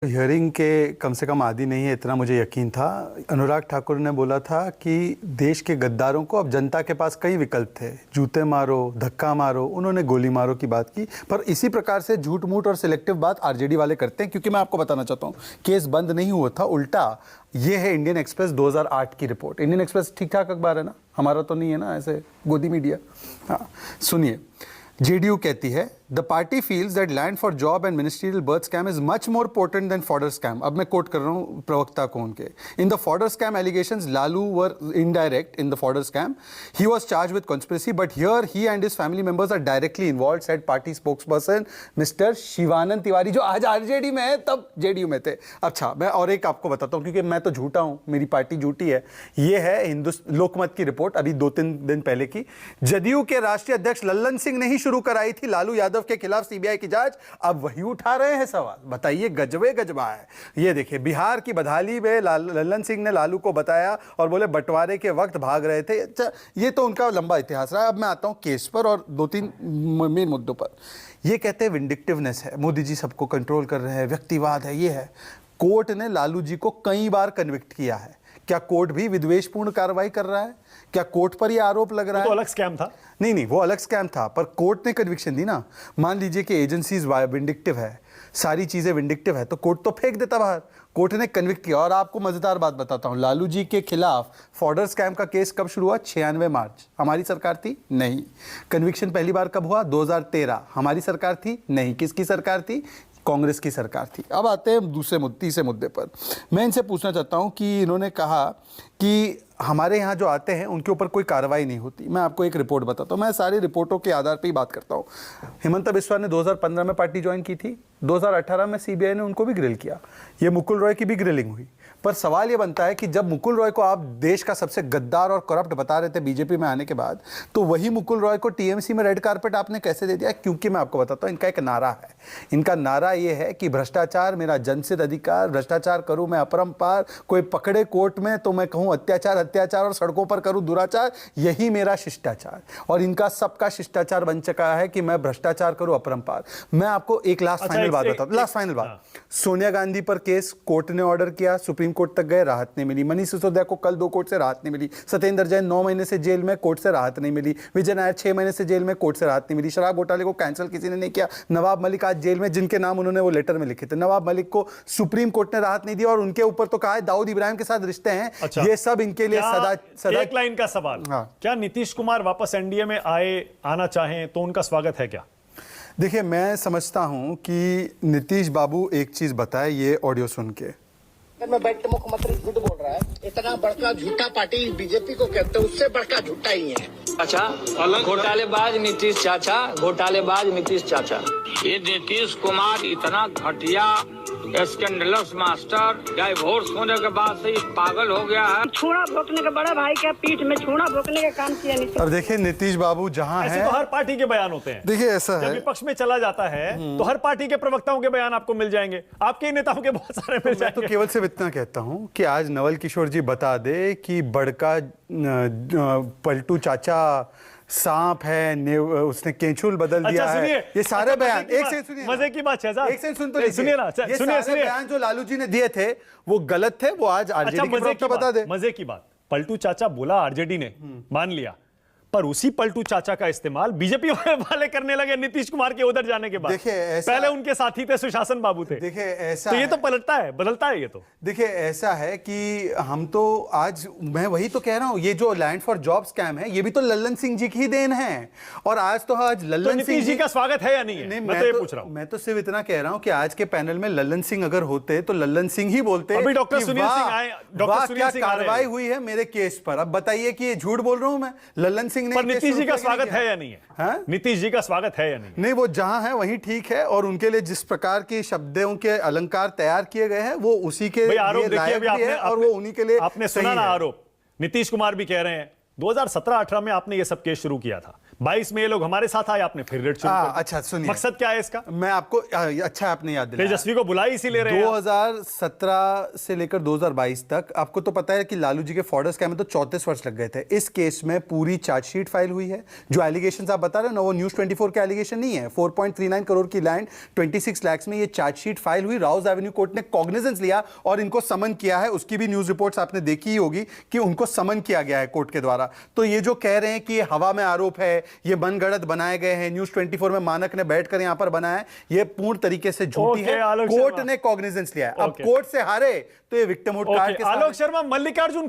Hearing के कम से कम आदी नहीं है, इतना मुझे यकीन था। अनुराग ठाकुर ने बोला था कि देश के गद्दारों को अब जनता के पास कई विकल्प थे, जूते मारो, धक्का मारो, उन्होंने गोली मारो की बात की। पर इसी प्रकार से झूठ मूठ और सिलेक्टिव बात आरजेडी वाले करते हैं, क्योंकि मैं आपको बताना चाहता हूँ केस बंद नहीं हुआ था, उल्टा ये है इंडियन एक्सप्रेस 2008 की रिपोर्ट। इंडियन एक्सप्रेस ठीक ठाक अखबार है ना, हमारा तो नहीं है ना ऐसे गोदी मीडिया। हाँ सुनिए, जेडीयू कहती है the party feels that land for job and ministerial berth scam is much more portent than fodder scam. अब मैं कोट कर रहा हूं प्रवक्ता को उनके। In the fodder scam allegations Lalu was indirect in the fodder scam, he was charged with conspiracy but here he and his family members are directly involved, said party spokesperson mister Shivanand Tiwari, जो आज RJD में है तब JDU में थे। अच्छा, मैं और एक आपको बताता हूं क्योंकि मैं तो झूठा हूं, मेरी पार्टी झूठी है। ये है लोकमत की रिपोर्ट अभी 2-3 दिन पहले की। जदयू के राष्ट्रीय अध्यक्ष लल्लन सिंह ने ही शुरू कराई थी लालू यादव के खिलाफ सीबीआई की जांच, अब वही उठा रहे हैं सवाल। बताइए, गजबे गजबा है। ये देखिए, बिहार की बधाली में लल्लन सिंह ने लालू को बताया और बोले बंटवारे के वक्त भाग रहे थे। अच्छा, ये तो उनका लंबा इतिहास रहा है। अब मैं आता हूं केस पर और 2-3 मेन मुद्दों पर। ये कहते हैं विंडिक्टिवनेस है, मोदी जी सबको कंट्रोल कर रहे हैं, व्यक्तिवाद है, ये है। कोर्ट ने लालू जी को कई बार कन्विक्ट किया है। क्या कोर्ट भी विद्वेषपूर्ण कार्रवाई कर रहा है? क्या कोर्ट पर यह आरोप लग रहा है? तो अलग स्कैम था। नहीं, वो अलग स्कैम था, पर कोर्ट ने कन्विक्शन दी ना। मान लीजिए कि एजेंसीज विंडिक्टिव है, सारी चीजें विंडिक्टिव है, तो कोर्ट तो फेंक देता बाहर। कोर्ट ने कन्विक्ट किया। और आपको मजेदार बात बताता हूं, लालू जी के खिलाफ फॉर्डर स्कैम का केस कब शुरू हुआ? 96 मार्च। हमारी सरकार थी? नहीं। कन्विक्शन पहली बार कब हुआ? 2013। हमारी सरकार थी? नहीं। किसकी सरकार थी? कांग्रेस की सरकार थी। अब आते हैं तीसरे मुद्दे पर। मैं इनसे पूछना चाहता हूं कि इन्होंने कहा कि हमारे यहाँ जो आते हैं उनके ऊपर कोई कार्रवाई नहीं होती। मैं आपको एक रिपोर्ट बताता हूँ, मैं सारी रिपोर्टों के आधार पर ही बात करता हूँ। हेमंत बिस्वा ने 2015 में पार्टी ज्वाइन की थी, 2018 में सीबीआई ने उनको भी ग्रिल किया। ये मुकुल रॉय की भी ग्रिलिंग हुई। पर सवाल ये बनता है कि जब मुकुल रॉय को आप देश का सबसे गद्दार और करप्ट बता रहे थे बीजेपी में आने के बाद, तो वही मुकुल रॉय को टीएमसी में रेड कारपेट आपने कैसे दे दिया? क्योंकि मैं आपको बताता हूँ, इनका एक नारा है। इनका नारा ये है कि भ्रष्टाचार मेरा जनसिद्ध अधिकार, भ्रष्टाचार करूं मैं अपरंपार, कोई पकड़े कोर्ट में तो मैं कहूं अत्याचार और सड़कों पर करूं दुराचार, यही मेरा शिष्टाचार। और इनका सबका शिष्टाचार बन चुका है कि मैं भ्रष्टाचार करूं अपरंपार। मैं आपको एक लास्ट फाइनल बात बताता हूं, लास्ट फाइनल बात। सोनिया गांधी पर केस कोर्ट ने ऑर्डर किया, सुप्रीम कोर्ट तक गए, राहत नहीं मिली। मनीष सिसोदिया को कल 2 कोर्ट से राहत नहीं मिली। सत्येंद्र जैन 9 महीने से जेल में, कोर्ट से राहत नहीं मिली। विजय नायर 6 महीने से जेल में, कोर्ट से राहत नहीं मिली। शराब घोटाले को कैंसिल किसी ने नहीं किया। नवाब मलिक आज जेल में, जिनके नाम उन्होंने वो लेटर में लिखे थे। नवाब मलिक को सुप्रीम कोर्ट ने राहत नहीं दी और उनके ऊपर तो कहा है दाऊद इब्राहिम के साथ रिश्ते हैं। अच्छा, ये सब इनके लिए सदा एक लाइन का सवाल। हाँ। क्या नीतीश कुमार वापस एनडीए में आना चाहें तो उनका स्वागत है क्या? देखिए, मैं समझता हूं कि नीतीश बाबू एक चीज बताए, ये ऑडियो सुन के। में बैठ के मुख्यमंत्री झूठ बोल रहा है। इतना बड़का झूठा पार्टी बीजेपी को कहते हैं, उससे बड़का झूठा ही है। अच्छा, घोटालेबाज नीतीश चाचा, घोटालेबाज नीतीश चाचा। ये नीतीश कुमार इतना घटिया स्कैंडलस मास्टर, डाइवोर्स होने के बाद से पागल हो गया है। छूना भोंकने के, बड़ा भाई के पीठ में छूना भोंकने का काम किया नीतीश। अब देखिए, नीतीश बाबू जहां है, तो हर पार्टी के बयान होते हैं। देखिए ऐसा है, विपक्ष में चला जाता है तो हर पार्टी के प्रवक्ताओं के बयान आपको मिल जाएंगे, आपके नेताओं के बहुत सारे मिल जाएंगे। तो केवल सिर्फ इतना कहता हूं कि आज नवल किशोर जी बता दे कि बड़का पलटू चाचा सांप है, उसने केंचुल बदल दिया है। ये सारे बयान एक से सुनिए, मजे की बात है, एक से सुन तो सुनिए ना, ये सारे बयान जो लालू जी ने दिए थे वो गलत थे। वो आज आरजेडी के प्रवक्ता बता दे। मजे की बात, पलटू चाचा बोला आरजेडी ने, मान लिया, पर उसी पलटू चाचा का इस्तेमाल बीजेपी वाले करने लगे नीतीश कुमार के उधर जाने के बाद। देखिए, पहले उनके साथी थे, सुशासन बाबू थे। देखिए ऐसा तो ये तो पलटता है, बदलता है ये तो। देखिए ऐसा है कि हम तो आज, मैं वही तो कह रहा हूं, ये जो लैंड फॉर जॉब स्कैम है ये भी तो लल्लन सिंह जी की ही देन है। और आज तो लल्लन सिंह जी का स्वागत है या नहीं है? मैं तो ये पूछ रहा हूं। मैं तो सिर्फ इतना कह रहा हूं कि आज के पैनल में लल्लन सिंह अगर होते तो लल्लन सिंह ही बोलते। अभी डॉक्टर सुनील सिंह आए, डॉक्टर सुनील सिंह कार्रवाई हुई है मेरे केस पर। अब बताइए कि ये झूठ बोल रहा हूं मैं? लल्लन सिंह ने, नीतीश जी का स्वागत है या नहीं है? हाँ? नीतीश जी का स्वागत है या नहीं? नहीं, वो जहां है वहीं ठीक है। और उनके लिए जिस प्रकार के शब्दों के अलंकार तैयार किए गए हैं वो उसी के आरोप देखिए, अभी आपने, और वो उन्हीं के लिए आपने सुना ना आरोप। नीतीश कुमार भी कह रहे हैं 2017-18 में आपने ये सब केस शुरू किया था। 22 में ये लोग हमारे साथ आए, आपने फिर रेड शुरू कर दी। अच्छा सुनिए, मकसद क्या है इसका? मैं आपको अच्छा आपने याद दिलाया, तेजस्वी को बुला ही इसीलिए रहे हैं। 2017 से लेकर 2022 तक आपको तो पता है कि लालू जी के फॉर्डर स्कैम में तो 34 वर्ष लग गए थे। इस केस में पूरी चार्जशीट फाइल हुई है। जो एलिगेशंस आप बता रहे हो ना, वो न्यूज़ 24 के एलिगेशन नहीं है। 4.39 करोड़ की लैंड 26 लाख में ये चार्जशीट फाइल हुई। राउज एवेन्यू कोर्ट ने कॉग्निजेंस लिया और इनको समन किया है। उसकी भी न्यूज़ रिपोर्ट्स आपने देखी ही होगी कि उनको समन किया गया है कोर्ट के द्वारा। तो ये जो कह रहे हैं कि ये हवा में आरोप है, ये मनगढ़ंत बनाए गए हैं, न्यूज़ 24 में मानक ने बैठकर यहां पर बनाया है, ये पूर्ण तरीके से झूठी है। कोर्ट ने कॉग्निजेंस लिया है। अब कोर्ट से हारे तो ये विक्टिमहुड कार्ड के साथ आलोक शर्मा, मल्लिकार्जुन